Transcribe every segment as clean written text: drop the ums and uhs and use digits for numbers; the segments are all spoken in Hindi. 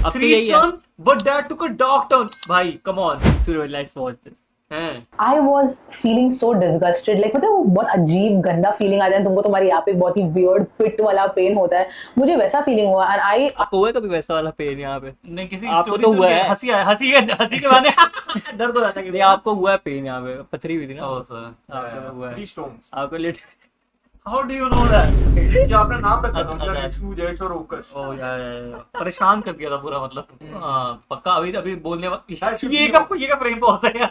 अब तो three यही है। son, but dad took a dark turn. भाई, come on. Surya, let's watch this. हैं? I was feeling so disgusted, like मतलब वो बहुत अजीब गंदा फीलिंग आता है तुमको, तुम्हारी यहाँ पे बहुत ही weird pit वाला पेन होता है, मुझे वैसा फीलिंग हुआ and I आपको हुआ है कभी वैसा वाला पेन यहाँ पे? नहीं, किसी आपको story तो सुन हुआ के है। हंसी के बहाने दर्द हो जाता है नहीं, आपको हुआ है पेन यहाँ पे, पथरी हुई थी ना? Oh, sir. आपको तो हुआ है। 3 stones। आपको late How do you know that? ये आपने नाम रखा था अच्छा, उनका, अच्छा। रिशु, जयेश और ओकश। Oh, या। परेशान कर दिया था पूरा, मतलब हाँ, पक्का अभी बोलने शायद ये का फ्रेम बहुत सही है।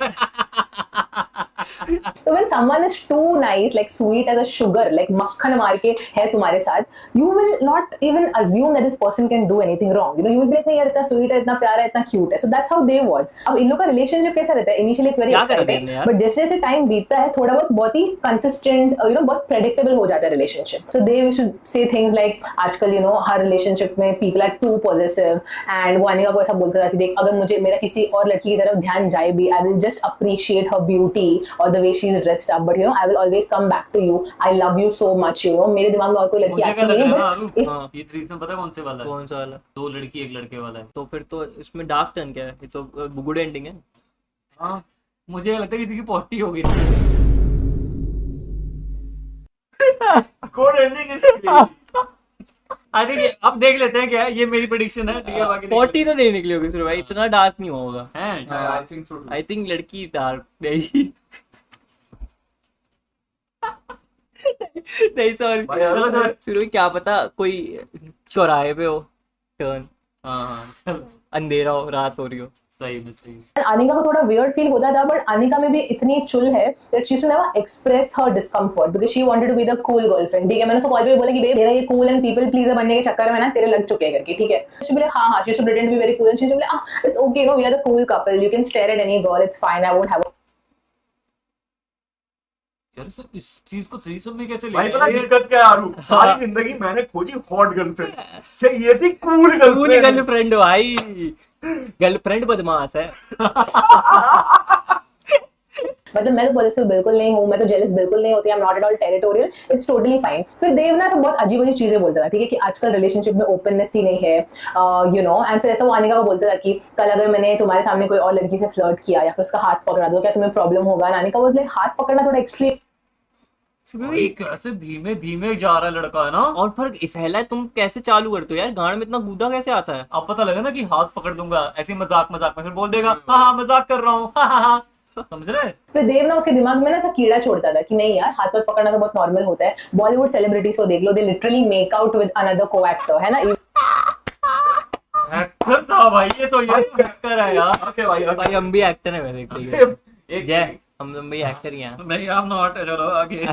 so when someone is too nice, like sweet as a sugar, like मक्खन मार के है तुम्हारे साथ, you will not even assume that this person can do anything wrong. You know, you will be like नहीं यार इतना sweet है, इतना प्यारा है, इतना cute है. So that's how they was. अब इन लोग का relationship कैसा रहता है? Initially it's very क्या करा exciting, देने यार? but जैसे जैसे time बीतता है थोड़ा बहुत ही consistent, you know, बहुत predictable हो जाता है relationship. So they should say things like आजकल you know हर relationship में people are too possessive, and वो अनिका को ऐसा बोलता था कि देख अगर मुझे मेरा किसी और लड़की की तरफ ध्यान जाए भी, I will just appreciate her beauty or the way she is dressed up, but you know I will always come back to you. I love you so much, you know. मेरे दिमाग में और कोई लड़की मुझे आती क्या लग नहीं रहा है है, ना, but if आरू, ये थ्रीसम पता है कौन से वाला है? कौन सा वाला? 2 लड़की 1 लड़के वाला है। तो फिर तो इसमें डार्क टर्न क्या है? ये तो गुड एंडिंग है। हाँ, मुझे लगता है किसी की पॉटी होगी। गुड एंडिंग इसकी। आई थिंक अब देख लेते हैं क्या है, ये मेरी प्रेडिक्शन है, ठीक है? बाकी देख 40 तो नहीं निकली होगी सूर्य भाई, इतना डार्क नहीं होगा। लेते हैं। I think so too. I think लड़की डार्क नहीं। नहीं सॉरी, भाई यार, चलो चलो। सूर्य भाई क्या पता कोई चौराहे पे हो, टर्न हाँ, चलो, अंधेरा हो, रात हो रही हो। सही में। अनिका को थोड़ा weird feel होता था, but अनिका में भी इतनी चुल है that she should never express her discomfort because she wanted to be the cool girlfriend. ठीक है, मैंने उसको कॉल पे भी बोला कि बेब तेरा ये cool and people pleaser बनने के चक्कर में ना तेरे लग चुके हैं करके, ठीक है? she बोले हाँ, she should pretend to be very cool and she should बोले it's okay, you know, we are the cool couple, you can stare at any girl, it's fine, I won't have a यार सर इस चीज को थ्रीसम में कैसे ले भाई गए? पता दिक्कत क्या है आरू, सारी जिंदगी मैंने खोजी हॉट गर्लफ्रेंड, चाहिए थी कूल कूल गर्लफ्रेंड। गर्लफ्रेंड भाई, गर्लफ्रेंड बदमाश है। मतलब मैं तो पॉजिटिव बिल्कुल नहीं हूँ, मैं तो जेलस बिल्कुल नहीं होती, आई am not at all territorial, it's totally fine. फिर देव ना सब बहुत अजीब अजीब चीजें बोलता था, ठीक है, कि आजकल रिलेशनशिप में ओपननेस ही नहीं है, यू नो, एंड फिर ऐसा वो अनिका को बोलता था कि कल अगर मैंने तुम्हारे सामने कोई और लड़की से फ्लर्ट किया या फिर उसका हाथ पकड़ा दो क्या तुम्हें प्रॉब्लम होगा? अनिका वाज लाइक हाथ पकड़ना थोड़ा एक्सट्रीम। भाई कैसे धीमे धीमे जा रहा है लड़का, है ना? और फर्क इस पहला है, तुम कैसे चालू करते हो यार? गाड़ में इतना गूदा कैसे आता है? अब पता लगा ना कि हाथ पकड़ दूंगा ऐसे मजाक में, फिर बोल देगा हाँ मजाक कर रहा हूँ, हाँ समझ रहे? फिर देव ना उसके दिमाग में ना ऐसा कीड़ा छोड़ता था कि नहीं यार हाथ पाथ पकड़ना तो बहुत नॉर्मल होता है। बॉलीवुड सेलिब्रिटीज को देख लो, they literally make out with another co-actor, है ना? एक्टर था भाई, ये तो ये एक्टर है यार। ओके भाई, भाई हम भी एक्टर है वैसे एक जय, हम भी एक्टर ही हैं। नहीं I'm not, चलो आगे।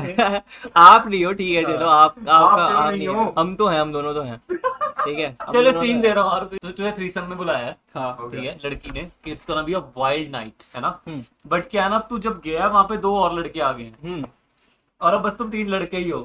आप नहीं हो, ठीक है, चलो आप आप क्यों आप नहीं नहीं हो? हो, हम तो हैं, हम दोनों तो हैं, ठीक है? हम चलो दोनों सीन तो दे रहा हूँ, और तुझे थ्रीसम में बुलाया है, हाँ। ठीक है, लड़की ने कि it's gonna be a wild night, है ना? हम्म। बट क्या है ना, तू जब गया वहां पे 2 और लड़के आ गए हैं हम्म। और अब बस तुम 3 लड़के ही हो,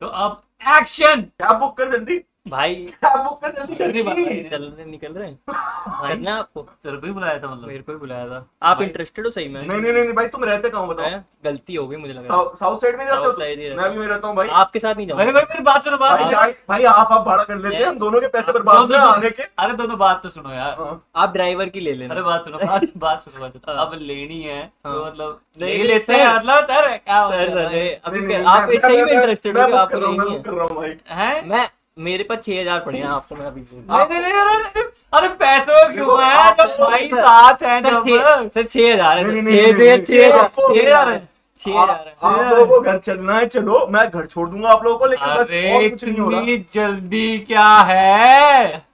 तो अब एक्शन। क्या बुक कर जल्दी, भाई क्या बुक कर जल्दी करनी बात जल्दी। है। चल रहे निकल रहे हैं करना है आपको? तेरे को ही बुलाया था, मतलब मेरे को ही बुलाया था। आप भाई- इंटरेस्टेड हो सही में? नहीं नहीं नहीं भाई, तुम रहते कहाँ हो बताओ? हैं? गलती हो गई मुझे लग रहा है। साउथ साइड में रहते हो South side ही तुम? रहता मैं भी वहीं रहता हूँ भाई। आपके साथ नहीं भाई जाऊंगा। भाई मेरी बात सुनो, बात भाई सुनो। भाई हाफ हाफ भाड़ा कर लेते हैं हम, दोनों के पैसे बर्बाद में आने के। अरे दोनों बात तो सुनो यार। हाँ। आप ड्राइवर की ले लेना। अरे बात सुनो, बात सुनो। अब लेनी है तो हाँ। मतलब नहीं, ले लेते हैं, सर। मतलब सर क्या हो सर, गया? सर, अभी नहीं, नहीं, आप मैं- सही में मैं- इंटरेस्टेड मैं हो? बुक आपको कर रहा हूँ, लेनी मैं बुक कर रहा हूँ भाई। हैं? मैं मेरे पास 6000 पड़े हैं आपको, मैं अभी नहीं नहीं नहीं, अरे पैसों क्यों देखो, है आप- जब भाई साथ हैं सर जब। 6000 है, नहीं, सर, नहीं, नहीं, नहीं, 6000 है, 6000 है। आप लोगों को घर चलना है, चलो मैं घर छोड़ दूंगा आप लोगों को, लेकिन बस अरे और कुछ नहीं हो रहा। इतनी जल्दी क्या है?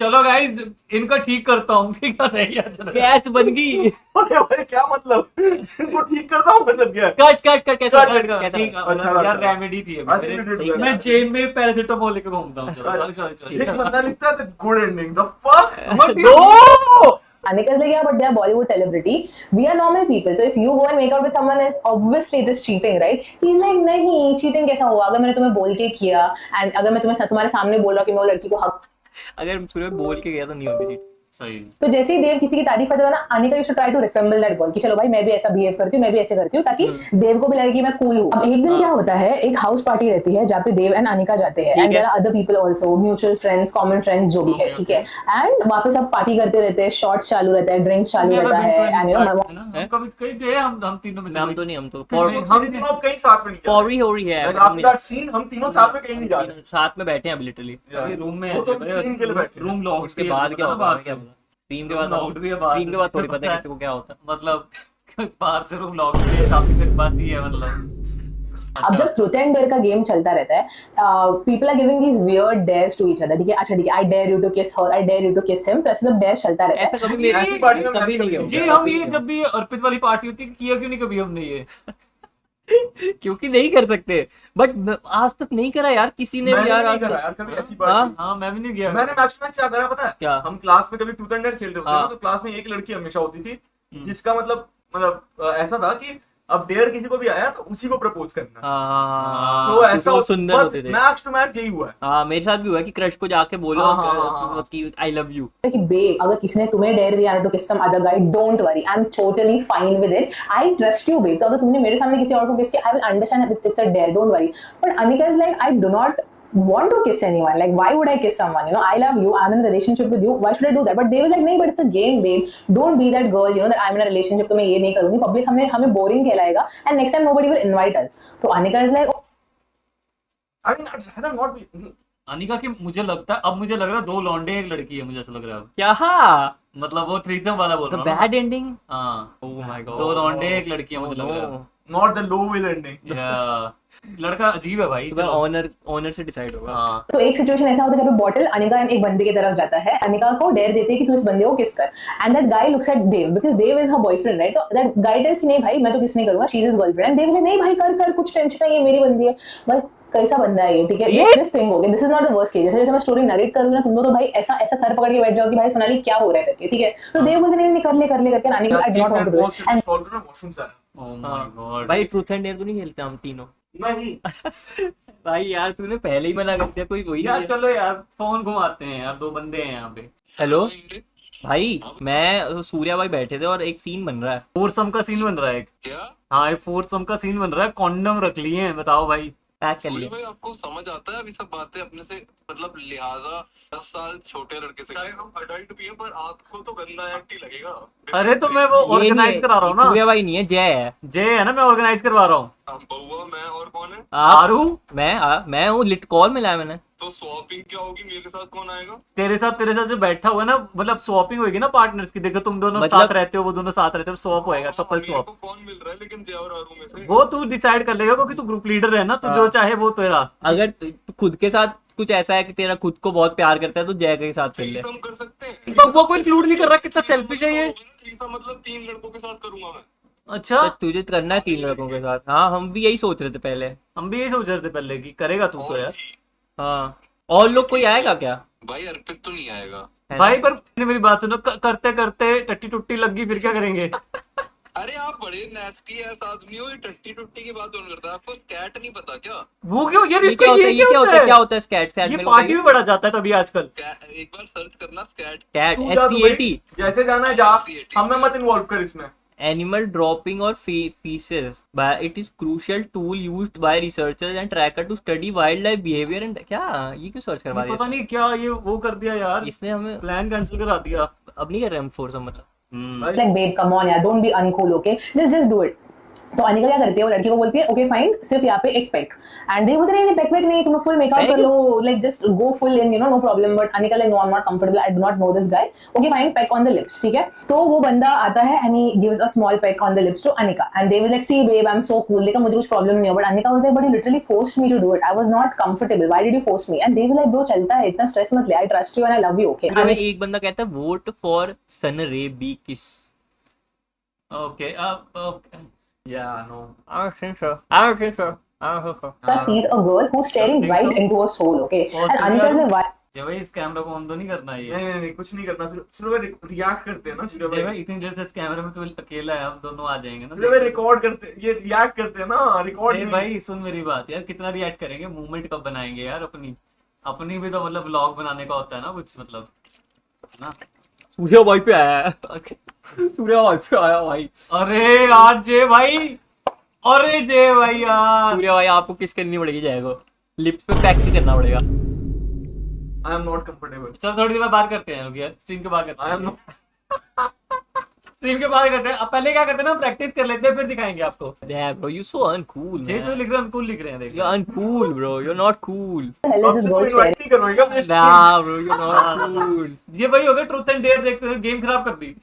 चलो गाइस इनको ठीक करता हूँ, ठीक है? नहीं यार, चलो गैस बन गई। अरे भाई क्या मतलब, इनको ठीक करता हूँ मतलब क्या? कट कट कट, कैसा कट, कट, कैसा ठीक कट? है, अच्छा, मतलब यार अच्छा। रेमेडी थी अच्छा, अभी ठीक मेरे। है। मैं जेब में पैरासिटामोल लेके घूमता हूँ। चलो सॉरी एक बंदा लिखता है गुड एंडिंग, द फक। दो। Anika's like, yeah, but they are Bollywood celebrity. We are normal people. So if you go and make out with someone else, obviously it is cheating, right? He's like, नहीं, cheating कैसा हुआ? अगर मैंने तुम्हें बोल के किया, and अगर मैं तुम्हारे सामने बोल रहा हूँ कि मैं वो लड़की को हक अगर सूर्य बोल के गया तो नहीं होती थी। सही। तो जैसे ही देव किसी की तारीफ करता था ना, Anika used to try to resemble that girl कि चलो भाई मैं भी ऐसा बिहेव करती हूँ, मैं भी ऐसे करती हूँ, ताकि देव को भी लगे कि मैं कूल हूँ। अब एक दिन क्या होता है, एक हाउस पार्टी रहती है जहाँ पे देव एंड अनिका जाते हैं, and there are other people also, mutual friends, common friends जो भी है, ठीक है। एंड वहाँ पे सब पार्टी करते रहते हैं, शॉट्स चालू रहता है, ड्रिंक्स चालू रहता है, एंड यू नो हम कभी कहीं गए, हम तीनों में से हम कोई- तो नहीं, हम तो हम तीनों अब कहीं साथ में नहीं जा पौरी हो रही है रहे। but हम आफ्टर दैट सीन हम तीनों साथ में कहीं नहीं जा रहे। साथ में बैठे हैं अभी लिटरली। अभी रूम में वो तो है, स्क्रीन के लिए बैठे हैं। Room lock. उसके बाद क्या होगा हमें क्या पता। स्ट्रीम के बाद लॉक्ड भी है, स्ट्रीम के बाद थोड़ी पता है किसी को क्या होता है। मतलब बाहर से रूम लॉक है, काफी देर बाद ही है मतलब। अब जब ट्रूथ एंड डेयर का गेम चलता रहता है, people are giving these weird dares to each other, ठीक है। अच्छा ठीक है, आई डेयर यू टू किस हर, आई डेयर यू टू किस हिम, तो ऐसे सब डेयर चलता रहता है। ऐसा कभी मेरी ऐसी पार्टी में कभी नहीं जी होगा। हम ये जब भी अर्पित वाली पार्टी होती है, किया क्यों नहीं कभी हमने ये? क्योंकि नहीं कर सकते, बट आज तक नहीं करा यार किसी ने भी मैंने यार नहीं आज करा तक। यार कभी ऐसी हाँ? पार्टी। हाँ मैं भी नहीं गया। मैंने मैक्स मैच क्या करा पता है? क्या? हम क्लास में कभी ट्रूथ एंड डेयर खेल रहे होते हाँ। ना, तो क्लास में एक लड़की हमेशा होती थी जिसका मतलब ऐसा था कि अब डेयर किसी को भी आया तो उसी को प्रपोज करना। हाँ, तो ऐसा वो सुंदर होते थे। मैच टू मैच यही हुआ है। हाँ मेरे साथ भी हुआ है कि क्रश को जाके बोलो हाँ। कि आई लव यू। कि बेब, अगर किसने तुम्हें डेयर दिया to kiss some other guy, don't worry, I am totally fine with it, I trust you babe. तो अगर तुमने मेरे सामने किसी और को किस किया, I will understand it's a dare, don't worry. But Anika is like, I do not want to kiss anyone, like why would I kiss someone, you know, I love you, I'm in a relationship with you, why should I do that? But they were like, नहीं, but it's a game babe, don't be that girl, you know, that I'm in a relationship, तो मैं ये नहीं करूंगी, public हमें boring कहलाएगा, and next time nobody will invite us. तो Anika is like, I mean, I'd rather not be- Anika की मुझे लगता है, अब मुझे लग रहा है 2 लौंडे 1 लड़की है, मुझे ऐसा लग रहा है अब। क्या मतलब वो थ्रीसम वाला बोल द रहा हूँ ना। Bad ending. हाँ ओह माय गॉड, 2 लौंडे 1 लड़की है, मुझे लग रहा है। not the low will ending। या लड़का अजीब है भाई। सुबह चलो। ऑनर से डिसाइड होगा। हाँ तो एक सिचुएशन ऐसा होता है जब बॉटल अनिका एक बंदे की तरफ जाता है, अनिका को डेयर देते हैं कि तू इस बंदे को किस कर, and that guy looks at Dev because Dev is her boyfriend, right. तो दैट गाय टेल्स कि नहीं भाई मैं तो किस नहीं करूंगा, she is his girlfriend, and Dev ने नहीं भाई कर कुछ टेंशन नहीं है, मेरी बंदी है भाई। कैसा बंदा है ये, ठीक है। दिस थिंग हो गया, this is not the worst case. जैसे मैं स्टोरी नरेट करूंगी ना, तुम लोग तो भाई ऐसा सर पकड़ के बैठ जाओ कि भाई सोनाली क्या हो रहा है करके, ठीक है। तो देव बोलते नहीं कर ले करके, नानी I do not want to do it, and call करना वॉशरूम से आया। ओह माय गॉड भाई ट्रूथ एंड डेयर तो नहीं खेलते हम तीनों। नहीं भाई यार तूने पहले ही मना कर दिया, कोई वही यार चलो यार फोन घुमाते हैं यार, 2 बंदे हैं यहाँ पे। हेलो भाई, मैं सूर्या भाई बैठे थे और एक सीन बन रहा है। फोरसम का सीन बन रहा है एक। क्या? हाँ एक फोरसम का सीन बन रहा है, कॉन्डम रख लिए हैं, बताओ भाई। पैक कर सूर्य लिया। भाई आपको समझ आता है अभी सब बातें अपने से, मतलब लिहाजा 10 साल छोटे लड़के से। चाहे हम अडल्ट भी हैं पर आपको तो गंदा एक्ट ही लगेगा। अरे तो मैं वो ये नहीं ऑर्गेनाइज है, करा रहा हूँ ना। सूर्या भाई नहीं है, जय है। जय है ना, मैं ऑर्गेनाइज करवा रहा हूँ। हम बउआ मैं और कौन है? आप आरू मैं हूँ, लिट कॉल मिला है मैंने। तो स्वैपिंग क्या होगी, मेरे साथ कौन आएगा? तेरे साथ जो बैठा हुआ है ना, मतलब स्वॉपिंग होगी ना पार्टनर्स की। देखो तुम दोनों मतलब- साथ रहते हो, वो दोनों साथ रहते हो, स्वॉप होएगा, हाँ, कपल मेरे स्वॉप। को कौन मिल रहा है लेकिन जय और आरू में से? वो तू डिसाइड कर लेगा क्योंकि तू ग्रुप लीडर है ना, तो जो चाहे वो तेरा। अगर तू खुद के साथ कुछ ऐसा है कि तेरा खुद को बहुत प्यार करता है तो जय के साथ कर ले। थ्रीसम कर सकते हैं? तो वो कोई इंक्लूड नहीं कर रहा, कितना सेल्फिश है ये। थ्रीसम मतलब 3 लड़कों के साथ करूंगा मैं। अच्छा तो तुझे करना है 3 लड़कों के साथ। हाँ हम भी यही सोच रहे थे पहले। हम भी यही सोच रहे थे पहले कि करेगा तू तो और यार। जी, हाँ और लोग कोई आएगा क्या? भाई अर्पित तो नहीं आएगा। है भाई ना? पर मेरी बात सुनो, करते करते टट्टी टुट्टी लग गई, फिर क्या करेंगे? अरे आप बड़े नेस्टी ऐसा आदमी हो, ये टट्टी टुट्टी की बात कौन करता है? आपको स्कैट नहीं पता क्या? वो क्यों यार, ये इसका क्या होता है? ये ये क्या होता है? क्या है? होता है स्कैट? ये मेरे को पार्टी में बड़ा जाता है तभी आजकल। एक बार सर्च करना स्कैट। कैट तू जा दुबई, SCAT जैसे जाना है जा, हमें मत इन्वॉल्व कर इसमें। animal dropping or feces by it is crucial tool used by researchers and tracker to study wildlife behavior and क्या ये क्यों सर्च करवा पता दिया नहीं क्या ये वो कर दिया यार, इसने हमें? प्लान कैंसिल करा दिया। अब नहीं कर रहे हम फोर्स मतलब। like babe come on यार, don't be uncool, okay, just do it। तो अनिका क्या करती है, वो लड़की को बोलती है ओके फाइन, सिर्फ यहाँ पे एक पेक, एंड दे बोलते नहीं पेक वेक नहीं, तुम फुल मेकआउट कर लो, like just go full in, you know, no problem. But Anika like no I am not comfortable, I do not know this guy, okay fine peck on the lips, ठीक है। तो वो बंदा आता है and he gives a small peck on the lips to Anika, and they was like see babe I am so cool, देखा मुझे कुछ प्रॉब्लम नहीं हो। But Anika was like but you literally forced me to do it, I was not comfortable, why did you force me? And they were like bro चलता है, इतना स्ट्रेस मत ले, I trust you and I love you, okay. फिर एक बंदा कहता है वोट फॉर सन रे बी किस। ओके अब Yeah, no. I don't think so. I don't think so. I don't think so. sees a girl who's staring right into her soul, okay, और and तो Anika is यार- like why जय भाई इस कैमरा को ऑन तो नहीं करना ये। नहीं कुछ नहीं करना। सिर्फ रिएक्ट करते हैं ना सूर्य जय भाई। भाई इतनी देर से इस कैमरे में तू अकेला है, हम दोनों आ जाएंगे सूर्य भाई ना। रिकॉर्ड करते, ये रिएक्ट करते हैं ना, रिकॉर्ड अरे नहीं। भाई सुन मेरी बात यार, कितना रिएक्ट करेंगे, मूवमेंट कब बनाएंगे यार अपनी भी तो मतलब व्लॉग बनाने का होता है ना कुछ, मतलब ना सूर्या भाई पे आया है सूर्या भाई पे आया भाई। अरे यार जय भाई, अरे जय भाई यार। सूर्या भाई आपको किस करनी पड़ेगी जय को, लिप्स पे पैक ही करना पड़ेगा। आई एम नॉट कंफर्टेबल। चल थोड़ी देर बाद बात करते हैं, रुकिए स्ट्रीम के बाद करते आई हैं, एम नॉट। स्ट्रीम के बाद करते हैं। अब पहले क्या करते हैं ना, प्रैक्टिस कर लेते हैं फिर दिखाएंगे आपको। Yeah, bro, you're so uncool, जय तो man. लिख रहे हैं, अनुकूल लिख रहे हैं, देख You're uncool, bro. You're not cool. The hell is अब this से girl तो staring? इनवाइट नहीं करवाएगा मुझे। Nah, bro, you're not cool. ये वही हो गया ट्रूथ एंड डेयर, देखते हुए गेम खराब कर दी।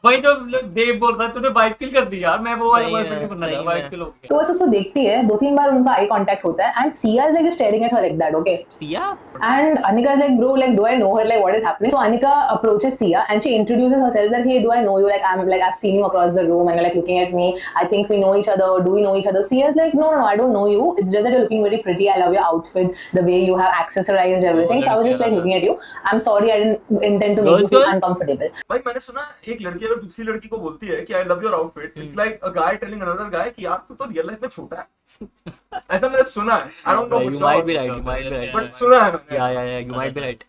वही जो देव बोल रहा है, तूने वाइट किल कर दी यार, मैं वो वाला सही बॉयफ्रेंड है, नहीं बनना सही था, है। वाइट किल हो गया। तो बस उसको देखती है, 2-3 बार उनका आई कांटेक्ट होता है and Siya is like staring at her like that, okay? Sia? And Anika is like, bro, like, do I know her? Like, what is happening? So Anika approaches Sia and she introduces herself that, hey, do I know you? Like, I've seen you across the room and you're like looking at me. I think we know each other. Do we know each other? Sia is like, no, I don't know you. It's just that you're looking very pretty. I love your outfit, the way you have accessorized everything. So I was just like looking at you. I'm sorry, I didn't intend to make you feel uncomfortable. भाई मैंने सुना एक लड़की अगर दूसरी लड़की को बोलती है कि I love your outfit, it's like a guy telling another guy कि यार तू तो रियल लाइफ में छोटा है। ऐसा मैंने सुना है। आई don't no You might be right. You might be right. But सुना है मैंने। Yeah. You might be right.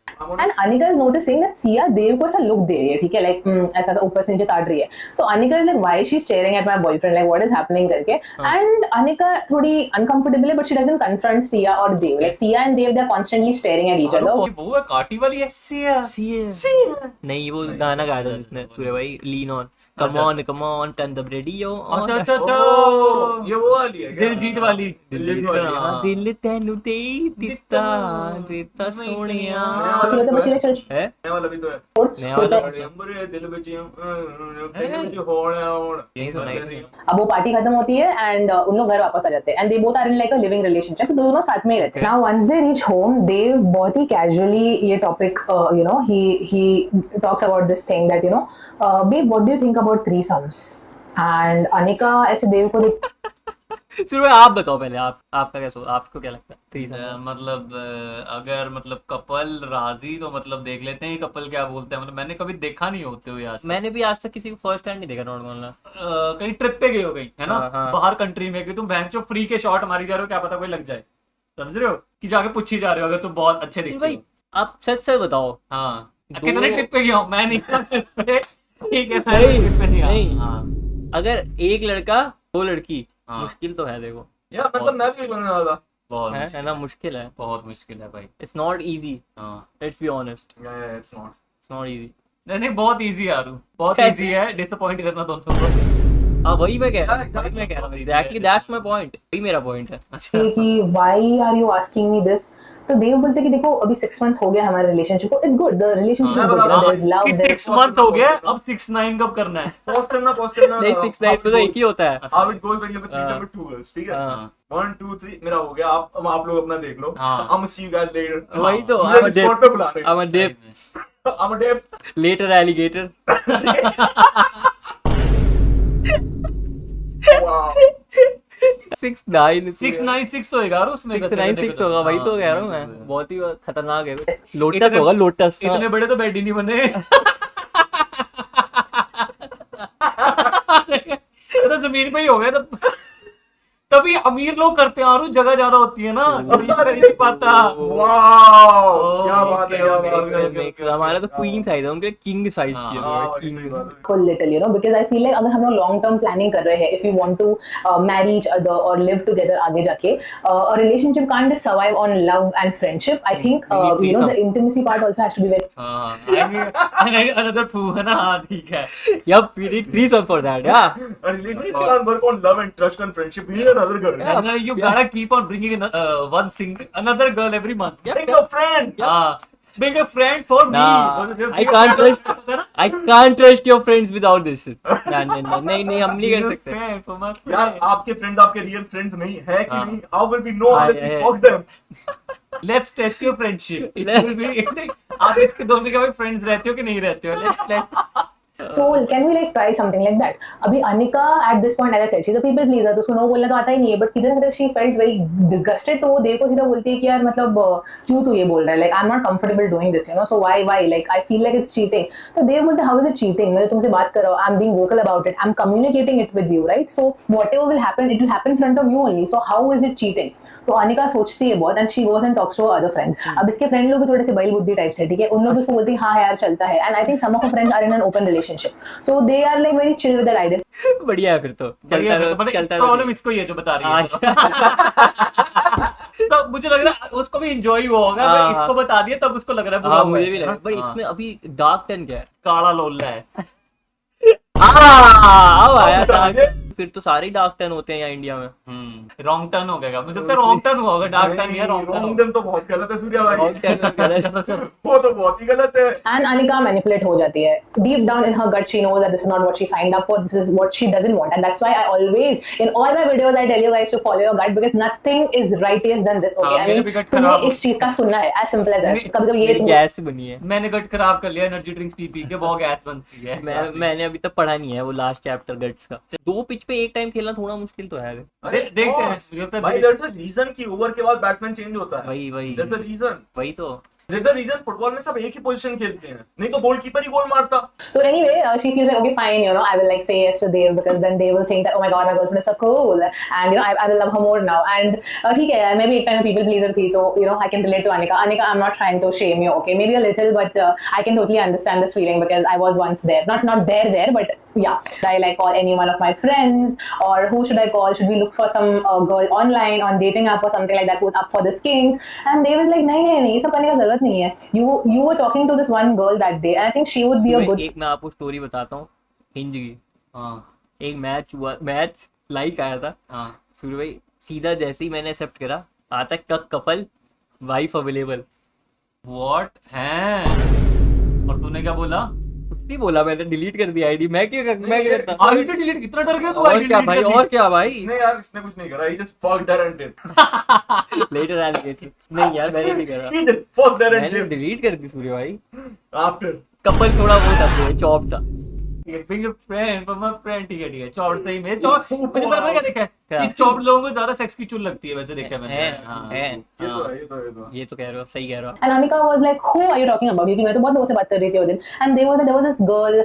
And Anika is noticing that Sia देव को ऐसा look दे रही है, ठीक है, like ऐसा ऊपर से नीचे ताड़ रही है. So Anika is like, why is she staring at my boyfriend? Like, what is happening करके. And Anika थोड़ी uncomfortable है, but she doesn't confront Sia or Dev. Like Sia and Dev, they're constantly staring at each other. वो है काटी वाली है सिया। Sia. नहीं, वो गाना गाया था जिसने सूर्य भाई, Lean On. Come on, turn the radio on. अच्छा ओह, ये वो वाली है क्या? दिलजीत वाली, दिलजीत वाली, हाँ। हाँ, दिल तेनू दे दिता सोनिया। नया वाला तो भी मुझे तो like है। चल है नया वाला भी तो है। नया वाला हमरे दिल ਵਿੱਚ दिल ਵਿੱਚ ਹੋਣਾ ਹੁਣ यही सुना है। अब वो पार्टी खत्म होती है एंड उन लोग घर वापस आ जाते हैं and they both are in like a living relationship, तो दोनों साथ में ही रहते हैं. Now once they reach home, Dev बहुत ही कैजुअली ये topic you know he talks about this thing that you know babe what do you think about threesomes. And Anika ऐसे देव को देख सूर्य भाई आप बताओ पहले, आपका क्या आपको क्या लगता है threesome? मतलब अगर मतलब कपल राजी तो मतलब देख लेते हैं कपल क्या बोलते हैं, मतलब मैंने कभी देखा नहीं होते हुए आज तक। मैंने भी आज तक किसी को फर्स्ट हैंड नहीं देखा नॉट गोना। कहीं ट्रिप पे गए हो गई है ना, हाँ। बाहर कंट्री में, कि तुम बहन चो फ्री के शॉट मारी जा रहे हो, क्या पता कोई लग जाए, समझ रहे हो, कि जाके पूछी जा रहे हो अगर तुम बहुत अच्छे दिखते भाई हो। आप सच बताओ। हाँ दो- कितने ट्रिप पे गया हूँ मैं, नहीं ट्रिप पे, ठीक है मैं नहीं, ट्रिप पे नहीं नहीं। गया। हाँ अगर एक लड़का दो लड़की, हाँ। मुश्किल तो है देखो, यार मतलब मैं भी बनने वाला था। बहुत है मुश्किल, ना, मुश्किल है। बहुत मुश्किल है भाई। इट्स नॉट इजी, हाँ लेट्स बी ऑनेस्ट, या it's not. It's not easy. नहीं बहुत इजी यार, बहुत कैसे? इजी है डिसअपॉइंट करना दोनों को। हाँ वही मैं कह रहा Yeah, हूँ, वही मैं कह रहा हूँ, exactly. Exactly that's my point, वही मेरा पॉइंट है। अच्छा कि why are you asking me this. तो देव बोलते कि देखो अभी 6 months हो गया हमारे रिलेशनशिप को, it's good, the relationship is good, there is love, there 6 month हो गया, अब 6-9 कब करना है? पॉज करना नहीं 6 9 तो एक ही होता है। How it goes when you have threesome with two girls, ठीक है? हाँ। 1 2 3 मेरा हो गया, आप लोग अपना देख लो। हाँ। हम सी यू गाइस लेटर। वही तो, मुझे I'm a डिस्कॉर्ड पे बुला रहे I'm a dip, हैं। I'm a dip। later alligator। Wow. 6 9 696 होएगा और उसमें 696 होगा, वही तो कह रहा हूँ मैं, बहुत ही खतरनाक है। लोटस इतने- होगा, लोटस। इतने बड़े तो बेड ही नहीं बने। ये तो जमीन पे ही हो गया, तभी अमीर लोग करते हैं, और जगह ज्यादा होती है ना, गरीब कर ही नहीं पाता। वाओ, क्या बात है, क्या बात है। हमारा तो क्वीन साइज है, उनके किंग साइज की हाँ, है, वही किंग। सही बात है। full little, you know, because I feel like अगर हम लोग long term planning कर रहे हैं, if we want to marry each other or live together आगे जाके, a relationship can't just survive on love and friendship. I think We need you know, the threesome. intimacy part also has to be very हाँ अनदर फू है ना, हाँ ठीक है। Yup, we need threesome for that, yeah. A relationship can't work on love and trust and friendship. We need another girl. And you gotta keep on bringing another girl every month. Bring a friend. हाँ, bring a friend for me. Nah, I can't trust. I can't trust your friends without this. नहीं हम नहीं कर सकते। Friend for my यार friend. आपके फ्रेंड्स आपके रियल फ्रेंड्स नहीं है कि हाँ। नहीं? How will we know हाँ, unless we है। fuck them? Let's test your friendship. It will be आप इसके दोनों के भाई फ्रेंड्स रहते हो कि नहीं रहते हो? Let's So can we like try something like that? अभी Anika at this point, as I said, she's a people pleaser, तो उसको no बोलना तो आता ही नहीं है, but किधर ना किधर she felt very disgusted, तो वो देव को सीधा बोलती है कि यार मतलब क्यों तू ये बोल रहा है, like I'm not comfortable doing this, you know, so why, like I feel like it's cheating. तो देव बोलते how is it cheating? मैं तुमसे बात कर रहा हूँ, I'm being vocal about it, I'm communicating it with you, right? So whatever will happen, it will happen in front of you only, so how is it cheating? तो अनिका सोचती है बहुत, and she goes and talks to other friends. अब इसके फ्रेंड लोग भी थोड़े से बैल बुद्धि टाइप से, ठीक है, उन लोग भी उसको बोलते हैं हाँ यार चलता है. And I think some of friends are in an open relationship, so they are like very chill with that idea. बढ़िया है फिर तो. बढ़िया है, तो पता है प्रॉब्लम इसको ही है जो बता रही है. तो मुझे लग रहा है उसको भी एंजॉय हुआ होगा. हाँ. इसको बता दिया तब उसको लग रहा है बुरा हाँ हुआ मुझे है. भी लगा, पर हाँ. इसमें अभी डार्क टर्न क्या है. काला लोल्ला है. अब आया अब डार्क. समझे? फिर तो सारे डार्क टर्न होते हैं यहाँ इंडिया में. रॉन्ग टर्न हो गया. मुझे तो रॉन्ग टर्न हुआ होगा. डार्क टर्न या रॉन्ग रॉन्ग टर्न. टर्न तो बहुत गलत है सूर्या भाई. Wrong turn गलत है. वो तो बहुत ही गलत है. And Anika manipulate हो जाती है. Deep down in her gut, she knows that this is not what she signed up for. This is what she doesn't want, and that's why I always, in all my videos, I tell you guys to follow your gut because nothing is righteous than this. Okay, हाँ, I मेरा mean, भी gut तुम्हें खराब इस चीज का सुनना है. As simple as that. मेरी- कभी-कभी ये मेरी तुम गैस बनी है. मैंने गट खराब कर लिया एनर्जी ड्रिंक्स पी पी के. बहुत गैस बनती है. मैंने अभी तक पढ़ा नहीं है वो लास्ट चैप्टर गट्स का. 2 पिच पे एक टाइम खेलना थोड़ा मुश्किल तो है. अरे देखते हैं. of course. मुझे तो भाई there's a reason कि ओवर के बाद बैट्समैन चेंज होता है. वही There's a reason. वही तो. There's a reason फुटबॉल में सब एक ही पोजीशन खेलते हैं. नहीं तो गोलकीपर ही गोल मारता. So anyway, she feels like, okay, fine, you know, I will like say yes to Dave because then they will think that, oh my god, my girlfriend is so cool, and you know, I will love her more now. And ठीक है, मैं भी एक टाइम में people pleaser थी, तो you know, I can relate to Anika. Anika, I'm not trying to shame you, okay? Maybe a little, but I can totally understand this feeling because I was once there, not there, but yeah. I like call any one of my friends, or who should I call? Should we look for some girl online on dating app or something like that who's up for this king? And they was like, नहीं, ये सब करने का जरूरत नहीं है. You were talking to this one girl that day, and I think she would be a good. एक मैं आपको स्टोरी बताता हूँ हिंज की. हाँ. एक मैच लाइक आया था. हाँ. सूर्य भाई सीधा जैसे ही मैंने एक्सेप्ट करा आता कक कपल वाइफ अवेलेबल. व्हाट है. और तूने क्या बोला. कुछ नहीं बोला, मैंने डिलीट कर दिया आईडी. मैं क्या करता. ID delete. कितना डर गया तू. और आईडी क्या भाई, और क्या भाई. इसने कुछ नहीं करा. He just fucked her and did. Later I get. नहीं यार मैंने नहीं करा. He just fucked her and मैंने did. डिलीट कर दी सूर्य भाई. After. कपल थोड़ा वो था सूर्य, चॉप था. Big friend for my friend. ठीक है. चौड़ सही में चौड़. मुझे पता क्या देखा है क्या? कि चौड़ लोगों को ज्यादा सेक्स की चुल लगती है. वैसे देखा मैंने. हाँ. है. ये तो है, ये तो है, ये तो है. ये तो कह रहे हो, सही कह रहे हो. And Anika was like, who are you talking about? क्योंकि मैं तो बहुत लोगों से बात कर रही थी उस दिन. And there was this girl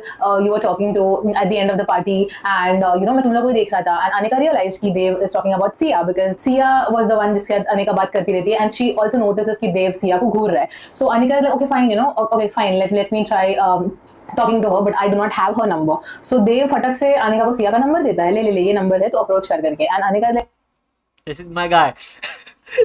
you were talking to at the end of the party, and you know मैं तुम लोगों को देख रहा था. And Anika realized कि Dave is talking about Sia because Sia was the one जिसके साथ Anika बात करती रहती है, and she also notices कि Dave Sia को घूर रहा है. So Anika is like, okay fine, you know, okay fine, let me try talking to her, but I do not have her number. So Dave फटक से Anika को Sia का नंबर देता है. ले ये नंबर है तो अप्रोच कर करके. And Anika is like, This is my guy.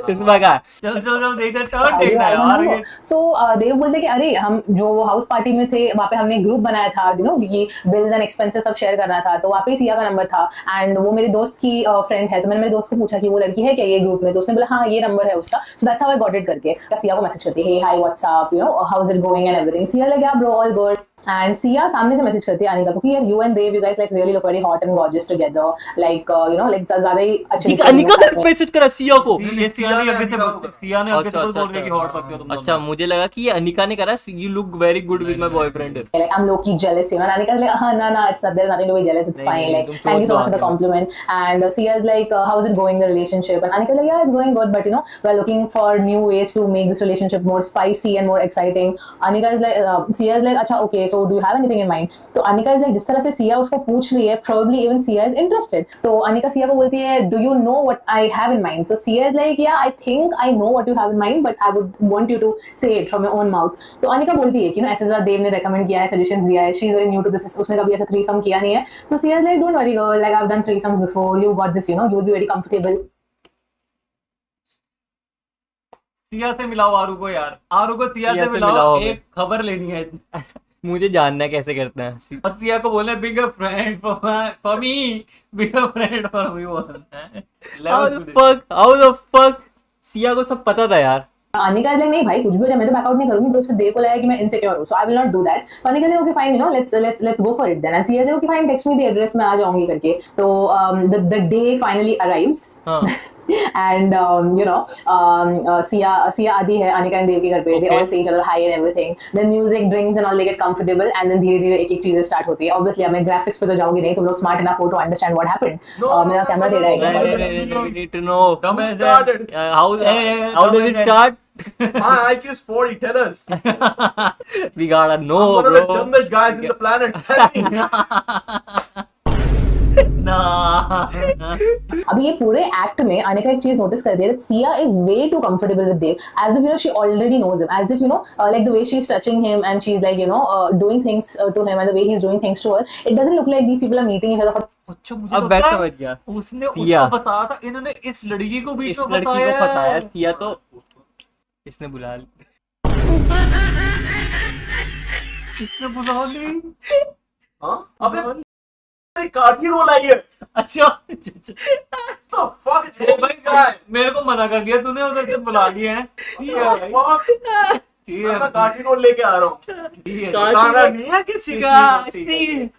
This is my guy. चल देख टर्न देखना यार. So देव बोलते कि अरे हम जो वो हाउस पार्टी में थे वहाँ पे हमने ग्रुप बनाया था, यू नो, कि बिल्स एंड एक्सपेंसेस सब शेयर करना था. तो वहाँ पे सिया का नंबर था, एंड वो मेरे दोस्त की फ्रेंड है. तो मैंने मेरे दोस्त को पूछा कि वो लड़की है क्या ये ग्रुप में. तो उसने बोला हाँ ये नंबर है उसका. So that's how I got it करके सिया को मैसेज करती है, hey hi what's up, you know, how is it going and everything. Sia like ya bro all good. And Sia सामने से मैसेज करती है अनिका को कि यार you and Dave, you guys like really look very hot and gorgeous together, like you know, like ज्यादा ही अच्छे ठीक दिखते है, हो अनिका साथ ने में. मैसेज करा सिया को. ये सिया ने आगे से अच्छा, बोल रही है कि हॉट लगते हो तुम अच्छा, मुझे लगा कि ये अनिका ने करा you look very good with my boyfriend. Like I'm low-key jealous, you know. And Anika's like, no, it's not, there's nothing to be jealous. It's नहीं, fine. नहीं, Like, तुम thank you so चोट much for the ना compliment. And Sia is like, how is it going, the relationship? And Anika's like, yeah, it's going good, but you know, we're looking for new ways to make this relationship more spicy and more exciting. Anika is like, Sia is like, अच्छा, okay, so do you have anything in mind? तो Anika is like, जिस तरह से Sia उसको पूछ रही है, probably even Sia is interested. तो Anika Sia को बोलती है, do you know what I have in mind? तो Sia is like, yeah, I think I know what you have in mind, but I would want you to say it from your own mouth. तो Anika बोलती है कि ना ऐसे ज़्यादा देव ने recommend किया है, suggestions दिया है, she is very new to this, उसने कभी ऐसा threesome किया नहीं है. तो Sia is like, don't worry girl, like I've done threesomes before, you got this, you know, you will be very comfortable. Siya से मिलाओ आरू को यार. आरू को सिया से मिलाओ. मिलाओ एक खबर लेनी है. मुझे जानना है कैसे करते हैं. और सिया को बोलना है big friend for me. Big friend for me बोलना है. How the fuck सिया को सब पता था यार. Anika is like, नहीं भाई कुछ भी हो जाए मैं तो बैकआउट नहीं करूंगी. तो उसने देव को लगा कि मैं इनसिक्योर हूँ, so I will not do that. तो Anika is like, okay fine, you know, let's go for it then. And Sia is like, okay fine, text me the address, मैं आ जाऊंगी करके. तो the day finally arrives. And you know, Sia आती है Anika and Dev के घर पे. They all say each other hi and everything. Then music, drinks and all, they get comfortable, and then धीरे धीरे एक चीजें start होती है. Obviously अब मैं graphics पे तो जाऊंगी नहीं, तुम लोग smart enough हो to understand what happened. मेरा कैमरा दे रहा है. We need to know. Come It started. How does it start? My IQ is 40, tell us. We gotta know, I'm one of the bro. dumbest guys in the planet. Tell me. ना अभी ये पूरे एक्ट में अनिका एक चीज नोटिस कर दी है, Siya is way too comfortable with Dev, as if you know she already knows him, as if you know like the way she is touching him and she is like you know doing things to him and the way he is doing things to her, it doesn't look like these people are meeting each other. अच्छा मुझे अब लगता मैं है समझ गया, उसने सिया। उसको बताया था, इन्होंने इस लड़की को बीच इस में लड़की को फंसाया किया तो इसने बुला लिया। इसने बुला ली। हाँ अबे काठी रोल आई है। अच्छा The fuck is O wrong भाई with this guy? मेरे को मना कर दिया तूने, उधर से बुला लिए हैं। ठीक है भाई, Fuck. ठीक है मैं काठी रोल लेके आ रहा हूँ। ठीक है। काटी गाना रोल। नहीं है किसी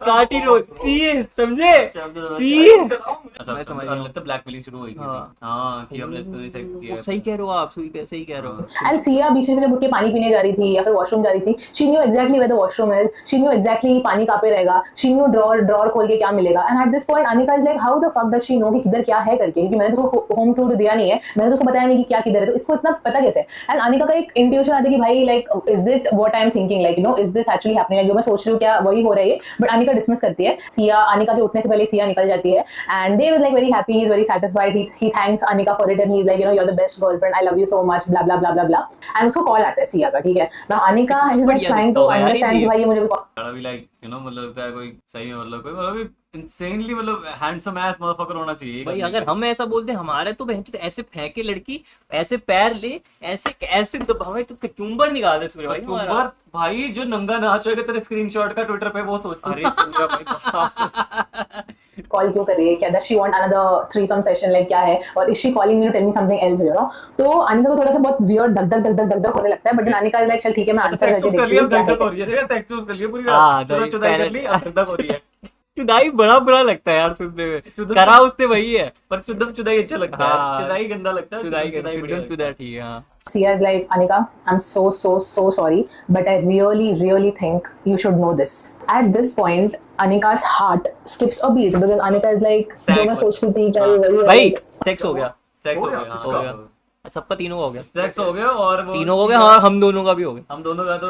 काटी रोल सी समझे चल, चल, सी। चलाओ मुझे। अच्छा मैं समझ समझ गया। लगता है ब्लैकमेलिंग शुरू होगी। हाँ। हाँ कि हमने इसको सेक्स किया। सही कह रहे हो आप, सही कह रहे हो। एंड सिया बीच में उठ के पानी पीने जा रही थी या फिर वॉशरूम जा रही थी, she knew exactly where the washroom is, she knew exactly पानी कहाँ पे रहेगा, शी न्यू ड्रॉर खोल के क्या मिलेगा। And eight this point Anika is like how the fuck does she know कि किधर क्या है करके, क्योंकि मैंने तो होम टूर दिया नहीं है, मैंने तो उसको बताया नहीं कि क्या किधर है, तो इसको इतना पता कैसे। एंड अनिका का एक इंट्यूशन आता है कि भाई like is it what I am thinking, like you no is this actually happening, like जो मैं सोच रही हूँ क्या वही हो रही है। बट अनिका डिसमिस करती है। सिया अनिका के उठने से पहले सिया निकल जाती है and Dev is like very happy, he is very satisfied, he thanks Anika for it and he is like you know you are the best girlfriend, I love you so much, blah blah blah blah blah. And उसको कॉल आता है सिया का, ठीक है ना। Anika is like trying to understand कि भाई ये मुझे भी बड़ा भी लाइक यू नो मतलब लगता है कोई सही में मतलब कोई मतलब इंसेनली मतलब हैंडसम एस मदरफकर होना चाहिए भाई अगर हम ऐसा बोलते हमारे तो बहन तो ऐसे फेंके लड़की, ऐसे पैर ले, ऐसे ऐसे हमें तो कचुम्बर निकाल दे सूर्य भाई हमारा। चुम्बर भाई जो नंगा नाच होएगा तेरे स्क्रीनशॉट का ट्विटर पे वो सोच। अरे सूर्य भाई कॉल क्यों कर रही है, क्या does she want another threesome session, like क्या है, और is she calling me to tell me something else, you know. तो अनिका को थोड़ा सा बहुत वियर्ड धक होने लगता है, but then Anika is like चल ठीक है मैं आंसर सेक्स करके कर देखती लिया हूँ क्या धक हो है। रही है, सेक्स कर लिया पूरी हाँ, रात चुदाई कर ली अब धक हो रही है। चुदाई बड़ा बुरा लगता है यार सुनने में, चुदम- करा उसने वही है। पर चुदम चुदाई अच्छा लगता हाँ। है, चुदाई गंदा लगता है, चुदाई बढ़िया लगता है। चुदा ठीक है। हाँ Sia is like, Anika, I'm so sorry, but I really think you should know this. At this point, Anika's heart skips a beat because Anika is like, Sad जो मैं one. सोच रही थी क्या भाई सेक्स हो गया, सेक्स हो हो गया, गया, किसका? हो गया, सबका तीनों का हो गया, सेक्स हो गया और वो तीनों हो गया और हम दोनों का भी हो गया। हम दोनों का तो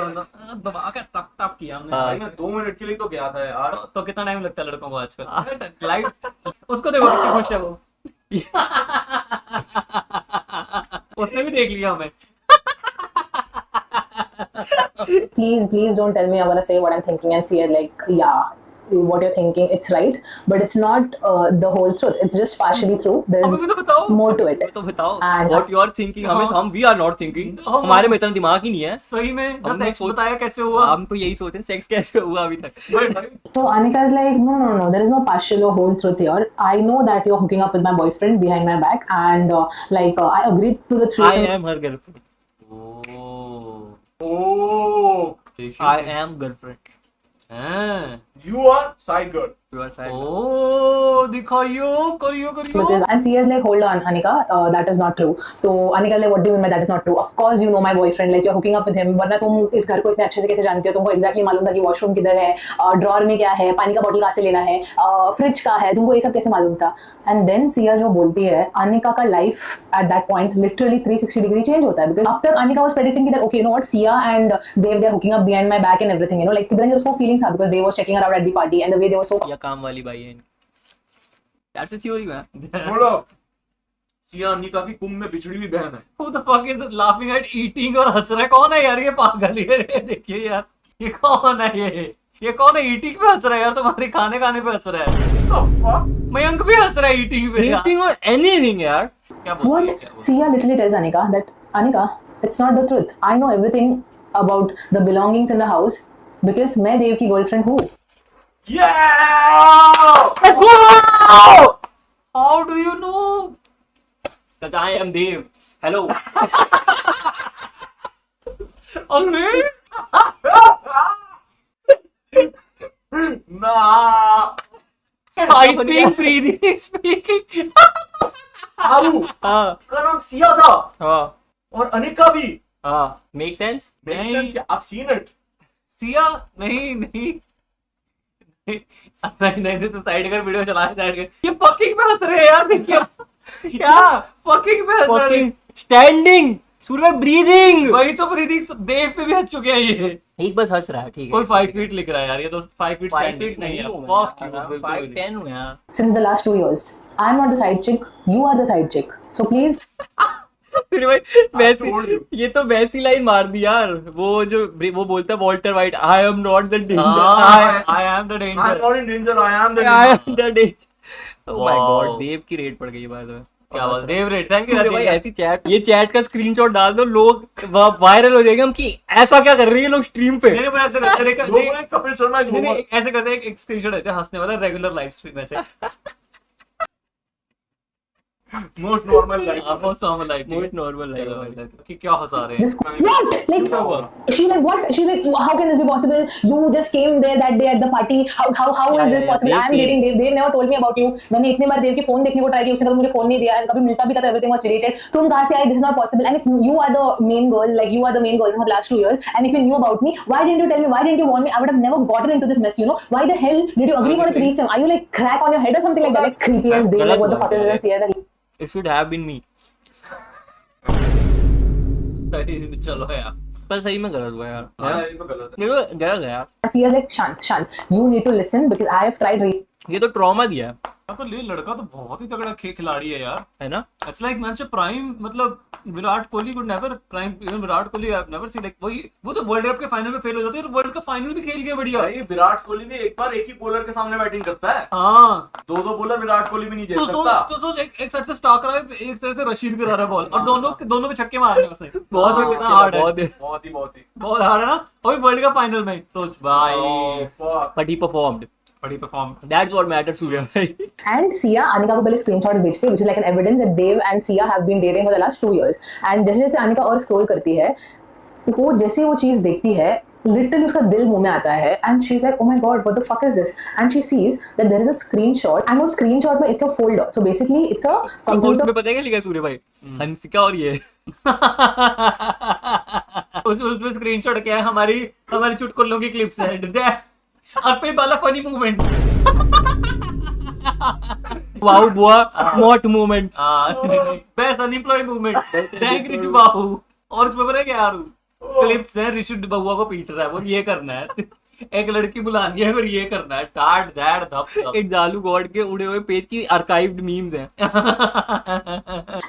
दबा के टप टप किया हमने। हाँ। भाई मैं 2 मिनट के लिए तो गया था यार। तो कितना टाइम लगता है लड़कों को आजकल लाइव उसको देखो कितनी खुश है वो। उसने भी देख लिया हमें। Please don't tell me I'm gonna say what I'm thinking and Sia like, yeah, what you're thinking, it's right, but it's not the whole truth. It's just partially true. There's हमें भी तो बताओ। more to it. तो बताओ And- what you are thinking. हाँ। हम वी आर नॉट थिंकिंग, हम- हमारे में इतना दिमाग ही नहीं है। सही में हमने सेक्स सोच- बताया कैसे हुआ। हम तो यही सोचे सेक्स कैसे हुआ अभी तक। So Anika is like, no, there is no partial or whole truth here. I know that you're hooking up with my boyfriend behind my back, and I agreed to the I threesome. Am her girlfriend, oh I am girlfriend, हैं you are side girl. You are side. Oh दिखाइयो करियो Because and Sia is like, hold on, Anika, that is not true. So Anika is like, what do you mean by that is not true? Of course you know my boyfriend, like you're hooking up with him. वरना तुम इस घर को इतने अच्छे से कैसे जानती हो? तुमको exactly मालूम था कि वॉशरूम किधर है, ड्रॉर में क्या है, पानी का बॉटल कहाँ से लेना है, फ्रिज का है, तुमको ये सब कैसे मालूम था? एंड देन सिया जो बोलती है, अनिका का life at that point literally 360 degree change होता है। बिकॉज अब तक Anika was predicting that okay you know what, Sia and Dev they are hooking up behind my back and everything, you know like किधर उसको फीलिंग था because they was checking her out at the party and the way they were so या काम वाली बाई है, दैट्स अ थ्योरी मैन। बोलो सिया अनिका की कुंभ में बिछड़ी हुई बहन है। Who the fuck is laughing at eating और हंस रहा है? कौन है यार ये पागल है? ये देखिए यार ये कौन है? ये कौन है? ईटिंग पे हंस रहा है यार, तुम्हारे खाने पे हंस रहा है। मयंक भी हंस रहा है ईटिंग पे यार। मीटिंग और एनीथिंग यार। क्या बोलती है What क्या Sia literally tells Anika that Anika, it's not the truth. I know everything about the belongings in the house because मैं देव की गर्लफ्रेंड हूँ. How do you know? Because I am Dev. Hello. अरे ना I think breathing speaking. Abu हाँ उसका नाम सिया था हाँ और अनिका भी। हाँ, मेक सेंस। नहीं। I've seen it. सिया नहीं नहीं तो साइड कर, वीडियो चला साइड कर। ये फकिंग पे हंस रहे हैं यार, देखिए क्या फकिंग पे हंस रहे Fucking हैं। standing सूर्य ब्रीदिंग। वही तो ब्रीदिंग देव पे भी हंस चुके हैं ये। एक बस हंस रहा है, ठीक है। कोई 5 फीट लिख रहा है यार, ये तो 5 फीट 5 स्टैंडर्ड नहीं है। हूँ मैं Fuck यार, you, बिल्कुल भी नहीं। 5'10" हूँ यार। Since the last 2 years, I'm not the side chick. You are the side chick. So please. फिर भाई told वैसी, you. ये तो वैसी लाइन मार दी यार, वो बोलता है Walter white, I am not the danger, I am the I'm danger. not in danger, I am the I danger. Am the danger. Oh my Wow. God, Dev की रेट पड़ गई बात में। क्या बात, देव रेट, थैंक यू अरे भाई ऐसी चैट, ये चैट का स्क्रीनशॉट डाल दो, लोग वायरल हो जाएंगे हम कि ऐसा क्या कर रही है लोग स्ट्रीम पे। नहीं, ऐसे करते हैं, लोगों ने कपिल शर्मा एक नहीं, होमवर्क नहीं, ऐसे करते हैं, एक स्क्रीनशॉट देते हैं हंसने वाला रेगुलर लाइव स्ट्रीम में से। Most normal life. Most normal life, most normal life. कि क्या हंसा रहे हैं। This what? Like she's like what? She's like how can this be possible? You just came there that day at the party. How is Yeah, this yeah, possible? Dev I am came. dating Dev. Dev never told me about you. मैंने इतने बार देव के फोन देखने को ट्राई किया, उसने कभी मुझे फोन नहीं दिया, कभी मिलता भी था तो everything was deleted. तुम कहाँ से आए? This is not possible. And if you are the main girl, like you are the main girl for the last 2 years, and if you knew about me, why didn't you tell me? Why didn't you warn me? I would have never gotten into this mess. You know? Why the hell did you agree for a threesome? Are you like crack on your head or something like that? Like creepy as Dev. Like what the fuck is this here? It should have been me. चलो यार, पर सही में गलत हुआ यार। हाँ, ये तो गलत है। देखो गलत है यार, Sia like Shant. You need to listen because I have tried. ये तो ट्रॉमा दिया है तो ये लड़का तो बहुत ही तगड़ा खिलाड़ी है यार। है ना। It's like मैच प्राइम, मतलब Virat Kohli could never prime, even Virat Kohli I've never seen, like वो तो वर्ल्ड कप के फाइनल में फेल हो जाते हैं, वर्ल्ड कप फाइनल भी खेल गया बढ़िया। भाई विराट कोहली भी एक बार एक ही बॉलर के सामने बैटिंग करता है, हाँ, दो बॉलर विराट कोहली भी नहीं तो जीत सकता। सोच एक साइड से स्टार्क रहा है, एक साइड से रशीद गिरा रहा है बॉल, और दोनों पे छक्के मारने हैं उसे। बहुत कितना हार्ड है, बहुत ही बहुत हार्ड है ना। वही वर्ल्ड कप फाइनल में सोच भाई, fuck. बट ही परफॉर्म्ड, बड़ी perform. That's what matters Surya भाई। And Sia, Anika को पहले screenshots भेजती है, which is like an evidence that Dev and Sia have been dating for the last 2 years. And जैसे जैसे Anika और scroll करती है, वो जैसे वो चीज देखती है, literally उसका दिल मुंह में आता है, and she's like, oh my god, what the fuck is this? And she sees that there is a screenshot, and वो screenshot में it's a folder. So basically it's a computer. उसमें पता है क्या लिखा है सूर्य भाई, हंसिका और ये उसमें स्क्रीनशॉट क्या है, हमारी चुटकुलों की क्लिप्स है और पे वाला फनी मूवमेंट। वाओ बुआ मॉट movement. Best unemployed movement, thank Rishi babu. और उसमें पता है क्या यार, क्लिप्स है ऋषि बहुआ को पीट रहा है, वो ये करना है, एक लड़की बुलानी है, फिर ये करना है, टाट दैट धप। एक जालू गॉड के उड़े हुए पेज की आर्काइव्ड मीम्स हैं।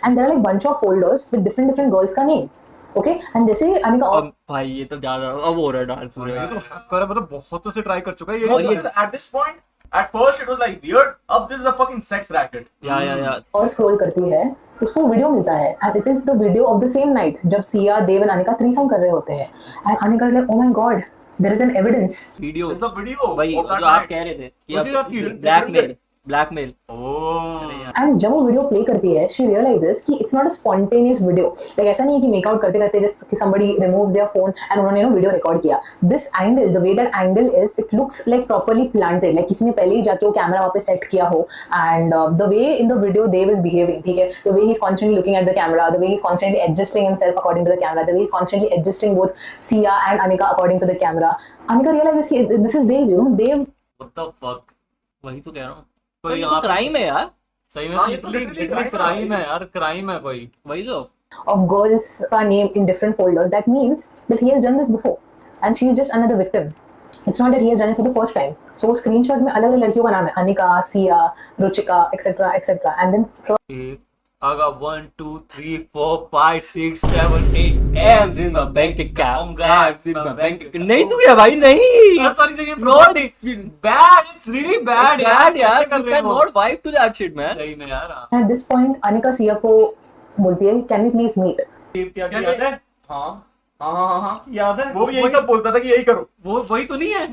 And there are like bunch of folders with different girls का name. Okay? And जैसे Anika और अब भाई ये तो ज्यादा अब हो रहा है डांस सूर्य भाई। मतलब बहुत से ट्राई कर चुका है और ये। ये at this point, at first it was like weird. अब this is a fucking sex racket. या और स्क्रॉल करती है, उसको वीडियो मिलता है, and it is the video of the same night जब सिया, देव एंड अनिका थ्रीसम कर रहे होते हैं, and Anika is like, oh my God, there is an evidence. Video There's a video भाई of that जो आप night. कह रहे थे उसी रात की? कि ब्लैकमेल। एंड जब वो वीडियो प्ले करती है, शी रियलाइजेस कि it's not a spontaneous video, like ऐसा नहीं है कि मेकआउट करते करते जस्ट कि somebody removed their phone and उन्होंने वीडियो रिकॉर्ड किया। This angle, the way that angle is, it looks like properly planted, like किसी ने पहले ही जाके वो कैमरा वहाँ पे सेट किया हो, and the way in the video Dev is behaving, ठीक है, the way he is constantly looking at the camera, the way he is constantly adjusting himself according to the camera, the way he is constantly adjusting both Sia and Anika according to the camera. Anika realises कि this is Dev, you know, Dev. What the fuck? वही तो कह रहा हूँ, कोई ये यहाँ तो क्राइम है यार। सही में हाँ, ये तो literally लिटरली क्राइम है यार, क्राइम है कोई। वही तो of girls ka name in different folders, that means that he has done this before and she is just another victim. It's not that he has done it for the first time. So screenshot में अलग अलग लड़कियों का नाम है, Anika, Siya, Ruchika, etc etc, and then एक आगा 1 2 3 4 5 6 7 8 Abs in my bank account, Homegrown. abs in my bank account। नहीं सूर्या भाई नहीं, sorry bad, it's really bad bad यार, कर you रहे हो cannot vibe to that shit man। सही में यार। at this point Anika Siya को बोलती है, can we please meet? क्या क्या याद है? हाँ याद है? वो भी यही सब बोलता था कि यही करो। वो वही तो नहीं है।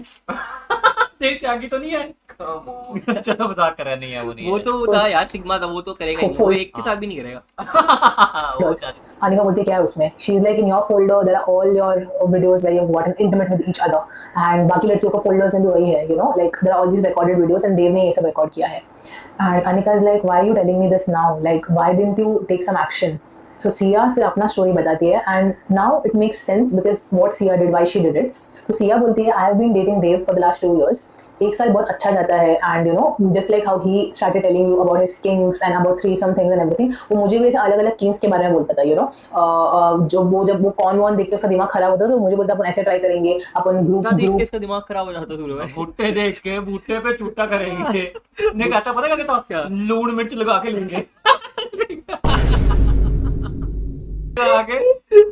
देव त्यागी तो नहीं है। चलो मजाक कर रहा, नहीं है वो, नहीं वो है। तो था यार, सिग्मा था, वो तो करेगा ही नहीं, वो एक के साथ भी नहीं करेगा। वो Plus, क्या- अनिका बोलती है क्या है उसमें, she is like, in your folder there are all your videos where you have gotten intimate with each other, and बाकी लड़कियों का folders में भी वही है, you know, like there are all these recorded videos and देव ने ये सब record किया है, and Anika is like, why are you telling me this now, like why didn't you take some action? So Sia फिर अपना story बताती है, and now it makes sense because what Sia did, why she did it. तो Sia बोलती है, I have been dating Dev for the last 2 years. एक साल बहुत अच्छा जाता है and you know just like how he started telling you about his Kings and about threesome things and everything, वो मुझे भी ऐसे अलग अलग किंग्स के बारे में बोलता था, यू नो जब वो कौन वॉन देख के उसका दिमाग खराब होता था तो मुझे बोलता अपन ऐसे ट्राई करेंगे, अपन ग्रुप देख के ग्रुप इसका दिमाग खराब हो जाता सूर्य भाई। भुट्टे देख के भुट्टे पे चूटा करेंगे। ने कहता पता क्या कहता, क्या? लून मिर्च लगा के लेंगे। लगा के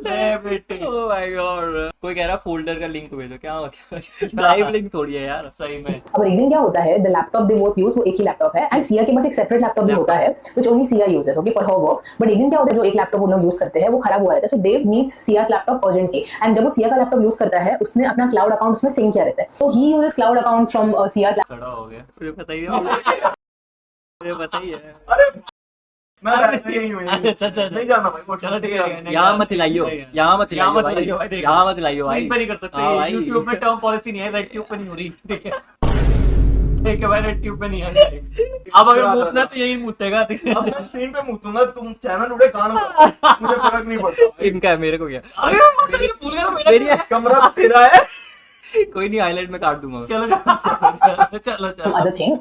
ले बेटे। ओह माय गॉड, कोई कह रहा फोल्डर का लिंक भेजो, क्या होता है? ड्राइव लिंक थोड़ी है यार। सही में। अब एक दिन क्या होता है, the laptop they both use, वो एक ही लैपटॉप है एंड सिया के पास एक सेपरेट लैपटॉप भी होता है which only Siya uses, okay, for her work. But एक दिन क्या होता है, जो एक लैपटॉप वो लोग यूज करते हैं वो खराब हुआ रहता है, so Dev needs Sia's laptop urgently, and जब वो सिया का लैपटॉप यूज करता है उसने अपना क्लाउड अकाउंट उसमें सिंक किया रहता है, तो he uses cloud account from सियास। खड़ा हो गया। मुझे पता ही है, मुझे पता ही है। अरे मैं रहता यही हूँ, यही हूँ। अच्छा। नहीं जाना भाई, वो चलो ठीक है। यहाँ मत हिलाइयो, यहाँ मत हिलाइयो भाई, देखो। यहाँ मत हिलाइयो भाई। स्क्रीन पे नहीं कर सकते, हाँ भाई। YouTube में टर्म पॉलिसी नहीं है, रेड ट्यूब पे नहीं हो रही, ठीक है। ठीक है भाई, रेड ट्यूब पे नहीं है। अब अगर मूतना तो यही मूतेगा, ठीक है। अब मैं स्क्रीन पे मुतूंगा, तुम चैनल उड़े कान उड़ा, मुझे फर्क नहीं पड़ता। इनका है, मेरे को क्या। अरे भूल गया ना मेरी मेरा। कमरा तो तेरा है। कोई नहीं, हाईलाइट में काट दूंगा। चलो। Other thing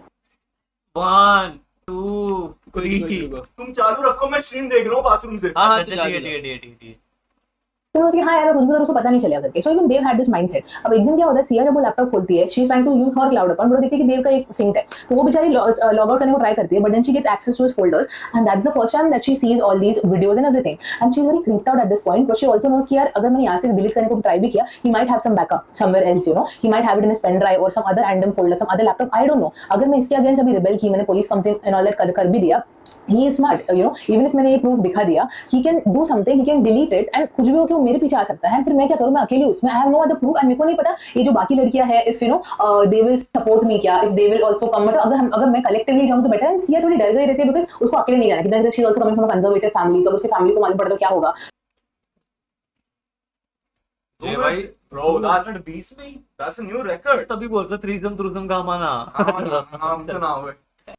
1 2 3। तुम चालू रखो, मैं स्ट्रीम देख रहा हूँ बाथरूम से। हाँ अच्छा ठीक है। तो सोच के हाँ यार कुछ भी तो उसको पता नहीं चलेगा करके, so even Dev had this mindset. अब एक दिन क्या होता है, सिया जब वो लैपटॉप खोलती है, she is trying to use her cloud account, but वो देखती है कि देव का एक सिंक है, तो वो बेचारी लॉग आउट करने को ट्राई करती है, but then she gets access to his folders and that's the first time that she sees all these videos and everything and she is very creeped out at this point, but she also knows कि यार अगर मैंने यहाँ से डिलीट करने को ट्राई भी किया, he might have some backup somewhere else, you know, he might have it in his pen drive और some other random folder, some other laptop, I don't know. अगर मैं इसके अगेंस्ट अभी रिबेल की, मैंने police complaint and all that कर भी दिया, he is smart, you know, even if मैंने ये प्रूफ दिखा दिया, he can do something, he can delete it and कुछ भी हो कि वो मेरे पीछे आ सकता है, फिर मैं क्या करूँ, मैं अकेली उसमें, I have no other proof and मेरे को नहीं पता ये जो बाकी लड़कियां हैं, if you know they will support me क्या, if they will also come, मतलब अगर मैं collectively जाऊँ तो बेटर है। सिया थोड़ी डर गई रहती है बिकॉज उसको अकेले नहीं जाना, कितना she is also coming from a conservative family, तो अगर उसकी फैमिली को मालूम पड़ा तो क्या होगा। जय भाई Bro, that's 20 में ही a new record. तभी बोलते थ्रीसम थ्रूसम का माना। हमसे ना हुए।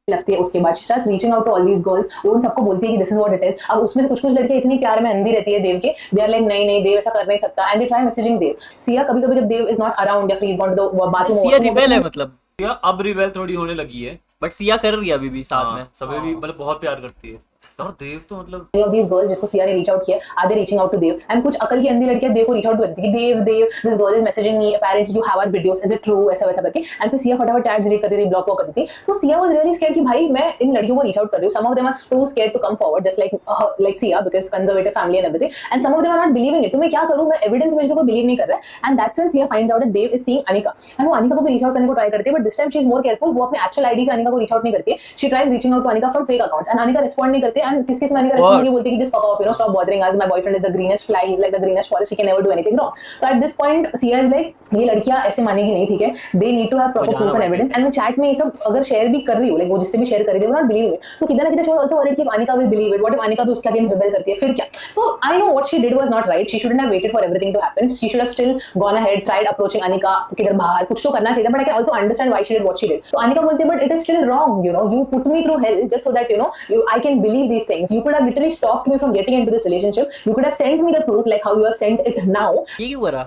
लगती है उसके बाद she starts reaching out to all these girls, वो उन सबको बोलती है कि this is what it is। अब उसमें से कुछ लड़कियां इतनी प्यार में अंधी रहती है देव के, they are like नहीं देव ऐसा कर नहीं सकता एंड they try messaging देव। सिया कभी-कभी जब देव is not around या free is gone to the bathroom, Siya rebel है मतलब, अब रिबेल थोड़ी होने लगी है, बट सिया कर रही है अभी भी साथ में। हाँ, सभी भी मतलब बहुत प्यार करती है। और देव तो मतलब of these girls जिसको सिया ने रीच आउट किया, are they reaching out to Dev and कुछ अकल की अंधी लड़कियां देव को रीच आउट करती है कि Dev this girl is messaging me, apparently you have our videos, is it true, ऐसा वैसा करके, एंड फिर सिया फटाफट चैट डिलीट करती थी, ब्लॉक करती थी। तो सिया वाज रियली स्कैर्ड कि भाई मैं इन लड़कियों को रीच आउट कर रही हूं, some of them are too scared to come forward just like Sia because conservative family and everything, and some of them are not believing it. तो मैं क्या करूं, मैं एविडेंस भेज रहा हूं, बिलीव नहीं कर रहा है, and that's when Siya finds out that Dev is seeing Anika and वो अनिका को भी रीच आउट करने को ट्राई करती है, but this time she is more careful, वो अपने एक्चुअल आईडी से अनिका को रीच आउट नहीं करती है, she tries reaching out to Anika from fake accounts and Anika respond नहीं करते, एंड किस में अनिका रिस्पॉन्ड नहीं बोलती कि just fuck off, you know, stop bothering us, my boyfriend is the greenest fly, he's like the greenest forest, he can never do anything wrong. So at this point Sia is like ये लड़कियां ऐसे मानेगी नहीं, ठीक है, they need to have proper proof and evidence, and मैं चैट में ये सब अगर शेयर भी कर रही हूं, लाइक वो जिससे भी शेयर कर रही है वो नॉट बिलीविंग इट, तो किधर ना किधर शी आल्सो वरीड कि Anika will believe it, what if Anika भी उसके अगेंस्ट रिबेल करती है, फिर क्या। So I know what she did was not right, she shouldn't have waited for everything to happen, she should have still gone ahead, tried approaching Anika, किधर बाहर कुछ तो करना चाहिए, but I can also understand why she did what she did. तो अनिका बोलती है but it is still wrong, you know, you put me through hell just so that you know I can believe these things, you could have literally stopped me from getting into this relationship, you could have sent me the proof like how you have sent it now। ये क्यों करा?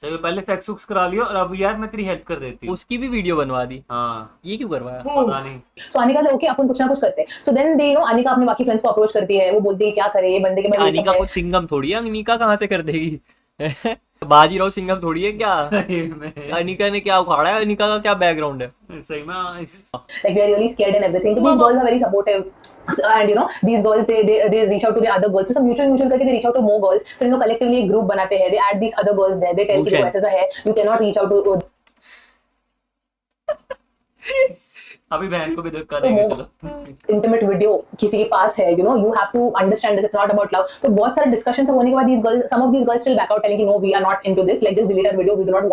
चलो पहले सेक्स वुक्स करा लियो और अब यार मैं तेरी हेल्प कर देती हूँ। उसकी भी वीडियो बनवा दी, हाँ ये क्यों करवाया? पता नहीं। सो अनिका से ओके अपन कुछ ना कुछ करते हैं, so then they you know Anika अपने बाकी फ्रेंड्स को अप्रोच करती है, वो बोलती है क्या करे ये बंदे के बारे में, अनिका कुछ सिंगम थोड़ी है, अनिका कहाँ से कर देगी? बाजीराव सिंघम थोड़ी है क्या? सही में अनिका ने क्या उखाड़ा है? अनिका का क्या बैकग्राउंड है? सही में like we are really scared and everything, so these girls are very supportive, and you know these girls they reach out to the other girls, so सब mutual करके they reach out to more girls, फिर इन लोग collectively एक group बनाते हैं, they add these other girls there, they tell कि देखो ऐसा है, you cannot reach out to अभी बहन को भी धक्का देंगे। चलो इंटीमेट वीडियो किसी के पास है, you know you have to understand this, it's not about love. तो बहुत सारे डिस्कशन होने के बाद these girls, some of these girls still back out telling no we are not into this, like this delete our video, we do not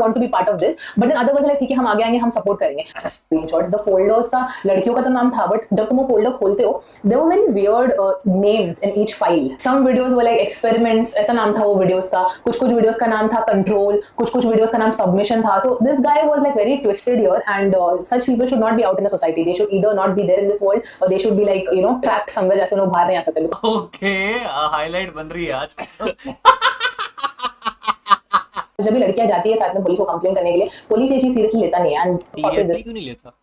want to be part of this, but then other girls like ठीक है हम आगे आएंगे, हम सपोर्ट करेंगे। स्क्रीनशॉट्स द फोल्डर्स का लड़कियों का तो नाम था, बट जब तुम वो फोल्डर खोलते हो there were very weird names in each file, some videos were like experiments ऐसा नाम था वो वीडियोस का, कुछ वीडियोस का नाम था कंट्रोल, कुछ वीडियोस का नाम सबमिशन था। So this guy was like very twisted here, and such people should not be out in the society, they should either not be there in this world और they should be like you know trapped somewhere, जैसे लोग बाहर नहीं आ सकते लोग। ओके हाईलाइट बन रही है आज। जब भी लड़कियां जाती है साथ में पुलिस को कंप्लेन करने के लिए, पुलिस ये चीज सीरियसली लेता नहीं है एंड सीरियसली क्यों नहीं लेता?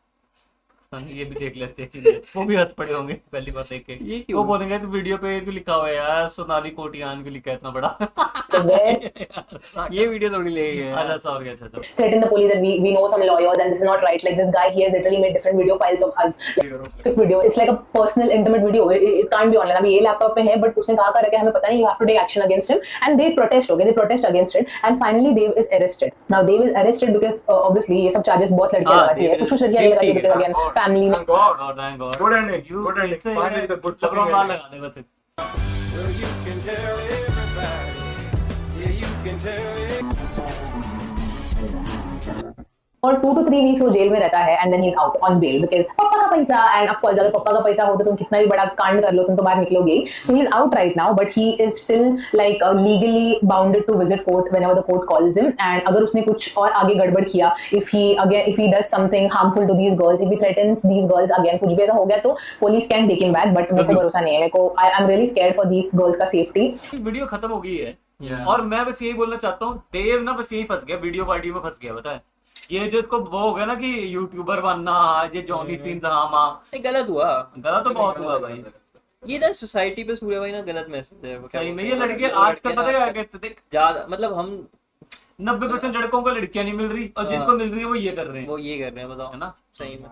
हाँ, ये भी देख लेते हैं वो भी हंस पड़े होंगे पहली बार देख के। ये क्यों? वो बोलेंगे तो वीडियो पे क्यों लिखा हुआ है यार सोनाली कोटियान क्यों लिखा है इतना बड़ा ये वीडियो थोड़ी ले गए अच्छा सॉरी अच्छा अच्छा threaten the police that we know some lawyers and this is not right. Like this guy, he has literally made different video files of us. Like video, it's like a personal, intimate video. It can't be online. अभी ये लैपटॉप में है, but उसने कहा कर रखा है हमें पता नहीं. You have to take action against him, and they protest. Okay, they protest against it, and finally Dev is arrested. Now Dev is arrested because obviously ये सब charges बहुत लड़कियां लगाती है. कुछ लड़कियां नहीं लगाती because again family. Thank God. God thank God Good ending. You Good ending. इससे Finally the good चपरां fucking मार ending. लगा दे बस Well, you can tell everybody. Yeah, you can tell और 2 to 3 weeks वो जेल में रहता है and then he is out on bail because पापा का पैसा एंड ऑफ कोर्स अगर पापा का पैसा हो तो तुम कितना भी बड़ा कांड कर लो तुम तो बाहर निकलोगे ही. So he is out right now but he is still like legally bounded to visit court whenever the court calls him. And अगर उसने कुछ और आगे गड़बड़ किया, if he does something harmful to these girls, if he threatens these girls again, कुछ भी ऐसा हो गया तो police can take him back. But मेरे को भरोसा नहीं है. मेरे को I am really scared for these girls का सेफ्टी. वीडियो खत्म हो गई है Yeah. और मैं बस यही बोलना चाहता हूँ देव ना बस यही फंस गया वीडियो पार्टी में फंस गया पता है. ये जो इसको वो हो गया ना कि यूट्यूबर बनना ये जॉनी सीन्स हाँ ये गलत हुआ. गलत तो बहुत हुआ भाई. ये ना सोसाइटी पे सूर्य भाई ना गलत मैसेज है. सही में ये लड़के आजकल पता है क्या कहते देख ज्यादा मतलब हम 90% लड़कों को लड़कियां नहीं मिल रही और जिनको मिल रही है वो ये कर रहे हैं वो ये कर रहे हैं बताओ है ना. सही में.